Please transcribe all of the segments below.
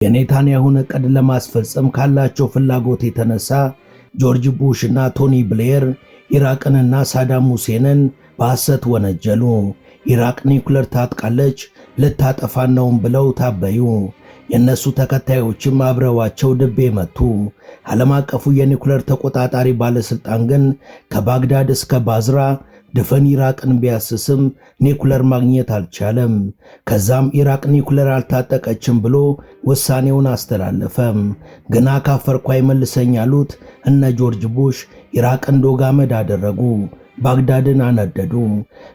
የኔታንያሁን ዕቅድ ለማስፈጸም ካላቸው ፍላጎት የተነሳ ጆርጅ ቡሽ እና ቶኒ ብሌር ኢራቅንና ሳዳም ሁሴንን በሐሰት ወነጀሉ። ኢራቅ ኒውክለር ታጥቃለች፣ ልታጠፋን ነውም ብለው ታበዩ። የነሱ ተከታዮችም አብረዋቸው ድቤ መቱ። ዓለም አቀፉ የኒውክለር ተቆጣጣሪ ባለስልጣን ግን ከባግዳድ እስከ ባዝራ ድፍን ኢራቅን ቢያስስም ኒውክለር ማግኘት አልቻለም። ከዛም ኢራቅ ኒውክለር አልታጠቀችም ብሎ ውሳኔውን አስተላለፈ። ግና ካፈርኩ አይመልሰኝ ያሉት እነ ጆርጅ ቡሽ ኢራቅን ዶግ አመድ አደረጉ፣ ባግዳድን አነደዱ።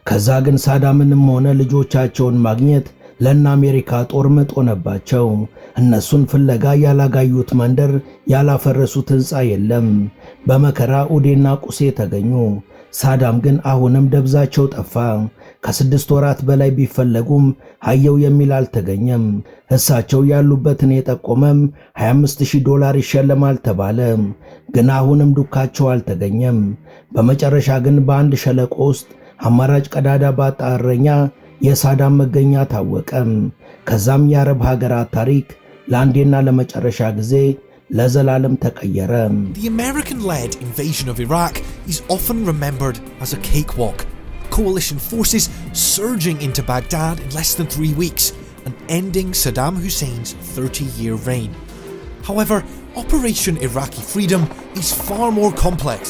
ከዛ ግን ሳዳምንም ሆነ ልጆቻቸውን ማግኘት ለእነ አሜሪካ ጦር ምጥ ሆነባቸው። እነሱን ፍለጋ ያላጋዩት መንደር፣ ያላፈረሱት ሕንፃ የለም። በመከራ ኡዴና ቁሴ ተገኙ። ሳዳም ግን አሁንም ደብዛቸው ጠፋ። ከ6 ወራት በላይ ቢፈለጉም አየው የሚል አልተገኘም። እሳቸው ያሉበትን የጠቆመም $25,000 ይሸለማል ተባለ። ግን አሁንም ዱካቸው አልተገኘም። በመጨረሻ ግን በአንድ ሸለቆ ውስጥ አማራጭ ቀዳዳ ባጣ እረኛ የሳዳም መገኛ ታወቀ። ከዛም የአረብ ሀገራት ታሪክ ለአንዴና ለመጨረሻ ጊዜ ለዘላለም ተቀየረ። The American-led invasion of Iraq is often remembered as a cakewalk. Coalition forces surging into Baghdad in less than 3 weeks and ending Saddam Hussein's 30-year reign. However, Operation Iraqi Freedom is far more complex